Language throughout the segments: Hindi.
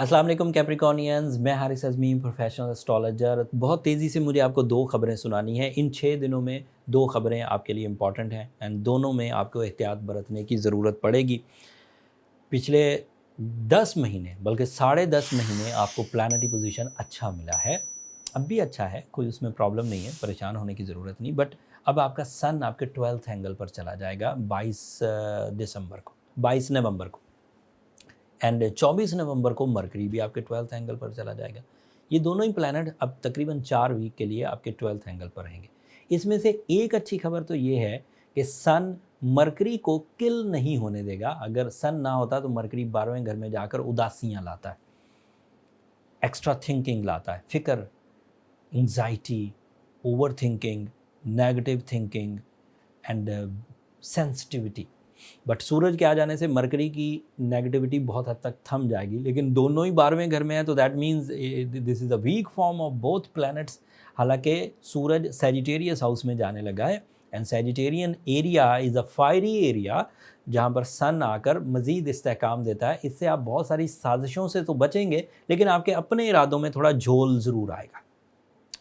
अस्सलाम वालेकुम कैप्रिकॉर्नियंस, मैं हारिस अज़मी, प्रोफेशनल एस्ट्रोलॉजर। बहुत तेज़ी से मुझे आपको 2 खबरें सुनानी है। इन 6 दिनों में 2 खबरें आपके लिए इम्पॉर्टेंट हैं एंड दोनों में आपको एहतियात बरतने की ज़रूरत पड़ेगी। पिछले 10 महीने बल्कि साढ़े 10 महीने आपको प्लैनेटरी पोजीशन अच्छा मिला है, अब भी अच्छा है, कोई उसमें प्रॉब्लम नहीं है, परेशान होने की ज़रूरत नहीं। बट अब आपका सन आपके 12th एंगल पर चला जाएगा 22 नवंबर को एंड 24 नवंबर को मरकरी भी आपके 12th एंगल पर चला जाएगा। ये दोनों ही प्लैनेट अब तकरीबन 4 वीक के लिए आपके 12th एंगल पर रहेंगे। इसमें से एक अच्छी खबर तो ये है कि सन मरकरी को किल नहीं होने देगा। अगर सन ना होता तो मरकरी 12वें घर में जाकर उदासियाँ लाता है, एक्स्ट्रा थिंकिंग लाता है, फिक्र, anxiety, over thinking, negative thinking and sensitivity. But सूरज के आ जाने से मरकरी की नेगेटिविटी बहुत हद तक थम जाएगी, लेकिन दोनों ही 12वें घर में है तो that means this is a weak form of both planets. हालांकि सूरज सैजिटेरियस हाउस में जाने लगा है and Sagittarian area is a fiery area जहाँ पर सन आकर मज़ीद इस्तेहकाम देता है। इससे आप बहुत सारी साजिशों से तो बचेंगे, लेकिन आपके अपने इरादों में थोड़ा झोल ज़रूर आएगा।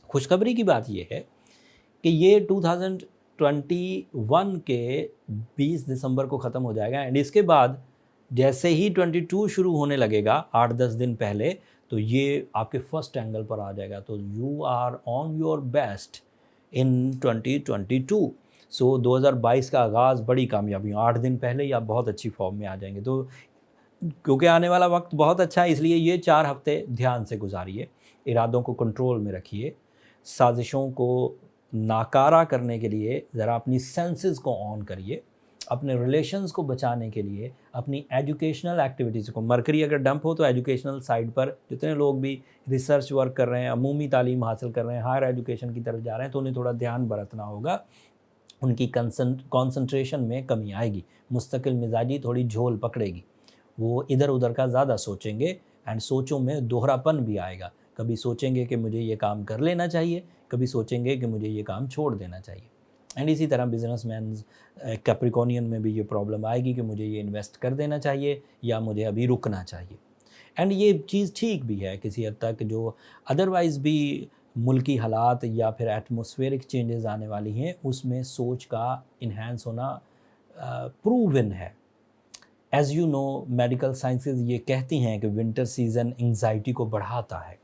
खुशखबरी की बात यह है कि ये 2021 के 20 दिसंबर को ख़त्म हो जाएगा एंड इसके बाद जैसे ही 22 शुरू होने लगेगा 8-10 दिन पहले, तो ये आपके फर्स्ट एंगल पर आ जाएगा। तो you are on your best in 2022। So 2022 का आगाज़ बड़ी कामयाबी, 8 दिन पहले ही आप बहुत अच्छी फॉर्म में आ जाएंगे। तो क्योंकि आने वाला वक्त बहुत अच्छा है, इसलिए ये 4 हफ्ते ध्यान से गुजारिए, इरादों को कंट्रोल में रखिए, साजिशों को नाकारा करने के लिए ज़रा अपनी सेंसेस को ऑन करिए, अपने रिलेशंस को बचाने के लिए अपनी एजुकेशनल एक्टिविटीज़ को, मरकरी अगर डंप हो तो एजुकेशनल साइड पर जितने लोग भी रिसर्च वर्क कर रहे हैं, अमूमी तालीम हासिल कर रहे हैं, हायर एजुकेशन की तरफ जा रहे हैं, तो उन्हें थोड़ा ध्यान बरतना होगा। उनकी कंसंट्रेशन में कमी आएगी, मुस्तकिल मिजाजी थोड़ी झोल पकड़ेगी, वो इधर उधर का ज़्यादा सोचेंगे एंड सोचों में दोहरापन भी आएगा। कभी सोचेंगे कि मुझे ये काम कर लेना चाहिए, कभी सोचेंगे कि मुझे ये काम छोड़ देना चाहिए। एंड इसी तरह बिजनेसमैन कैप्रिकॉर्नियन में भी ये प्रॉब्लम आएगी कि मुझे ये इन्वेस्ट कर देना चाहिए या मुझे अभी रुकना चाहिए। एंड ये चीज़ ठीक भी है किसी हद तक, जो अदरवाइज़ भी मुल्की हालात या फिर एटमॉस्फेरिक चेंजेस आने वाली हैं, उसमें सोच का इन्हेंस होना प्रूवन है। As you know, medical sciences ये कहती हैं कि विंटर सीज़न एंग्जाइटी को बढ़ाता है।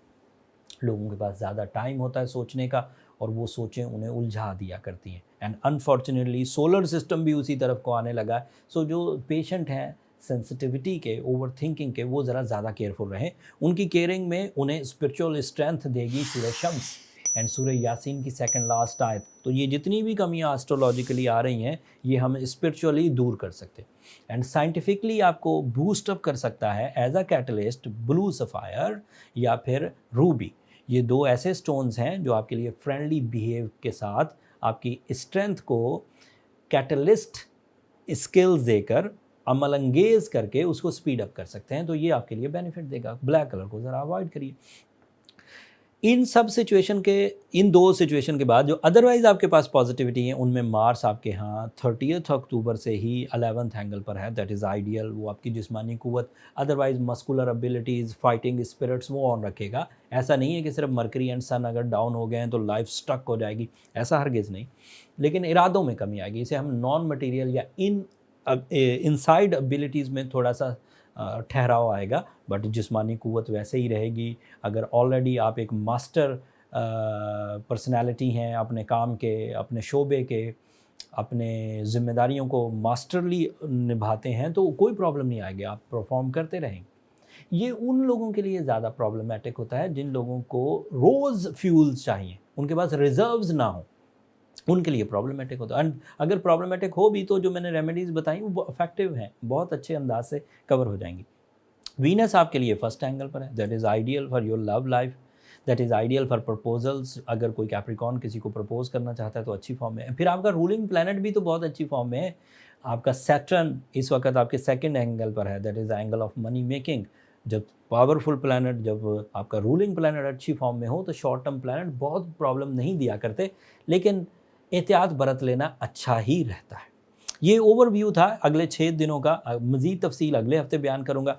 लोगों के पास ज़्यादा टाइम होता है सोचने का और वो सोचें उन्हें उलझा दिया करती हैं एंड अनफॉर्चुनेटली सोलर सिस्टम भी उसी तरफ को आने लगा है। सो जो पेशेंट हैं सेंसिटिविटी के, ओवर थिंकिंग के, वो ज़रा ज़्यादा केयरफुल रहें। उनकी केयरिंग में उन्हें स्पिरिचुअल स्ट्रेंथ देगी सूरह शम्स एंड सूरह यासीन की सेकंड लास्ट आयत। तो ये जितनी भी कमियाँ एस्ट्रोलॉजिकली आ रही हैं, ये हम स्पिरिचुअली दूर कर सकते हैं एंड साइंटिफिकली आपको बूस्ट अप कर सकता है as a catalyst blue sapphire या फिर रूबी। ये 2 ऐसे स्टोन्स हैं जो आपके लिए फ्रेंडली बिहेव के साथ आपकी स्ट्रेंथ को कैटलिस्ट स्किल्स देकर अमल अंगेज करके उसको स्पीड अप कर सकते हैं। तो ये आपके लिए बेनिफिट देगा। ब्लैक कलर को ज़रा अवॉइड करिए। इन 2 सिचुएशन के बाद जो अदरवाइज़ आपके पास पॉजिटिविटी है, उनमें मार्स आपके यहाँ 30 अक्टूबर से ही 11th एंगल पर है। That is ideal. वो आपकी जिस्मानी कुव्वत, otherwise muscular abilities, fighting spirits वो ऑन रखेगा। ऐसा नहीं है कि सिर्फ मरकरी एंड सन अगर डाउन हो गए हैं तो लाइफ स्टक हो जाएगी, ऐसा हरगिज़ नहीं, लेकिन इरादों में कमी आएगी। इसे हम नॉन मटीरियल या इनसाइड एबिलिटीज़ में थोड़ा सा ठहराव आएगा, बट जिस्मानी कुव्वत वैसे ही रहेगी। अगर ऑलरेडी आप एक मास्टर पर्सनालिटी हैं अपने काम के, अपने शोबे के, अपने ज़िम्मेदारियों को मास्टरली निभाते हैं, तो कोई प्रॉब्लम नहीं आएगी, आप परफॉर्म करते रहेंगे। ये उन लोगों के लिए ज़्यादा प्रॉब्लमेटिक होता है जिन लोगों को रोज़ फ्यूल्स चाहिए, उनके पास रिजर्व्स ना हो, उनके लिए प्रॉब्लमेटिक होता है। एंड अगर प्रॉब्लमेटिक हो भी तो जो मैंने रेमेडीज़ बताई वो इफेक्टिव हैं, बहुत अच्छे अंदाज से कवर हो जाएंगी। वीनस आपके लिए फर्स्ट एंगल पर है। That is ideal for your love life, that is ideal for proposals. अगर कोई कैप्रिकॉर्न किसी को प्रपोज करना चाहता है तो अच्छी फॉर्म में है। फिर आपका रूलिंग प्लैनेट भी तो बहुत अच्छी फॉर्म में है। आपका सैटर्न इस वक्त आपके सेकंड एंगल पर है। That is angle of money making. जब पावरफुल प्लैनेट, जब आपका रूलिंग प्लैनेट अच्छी फॉर्म में हो तो शॉर्ट टर्म प्लैनेट बहुत प्रॉब्लम नहीं दिया करते, लेकिन एहतियात बरत लेना अच्छा ही रहता है। ये ओवरव्यू था अगले 6 दिनों का। मज़ीद तफसील अगले हफ्ते बयान करूँगा।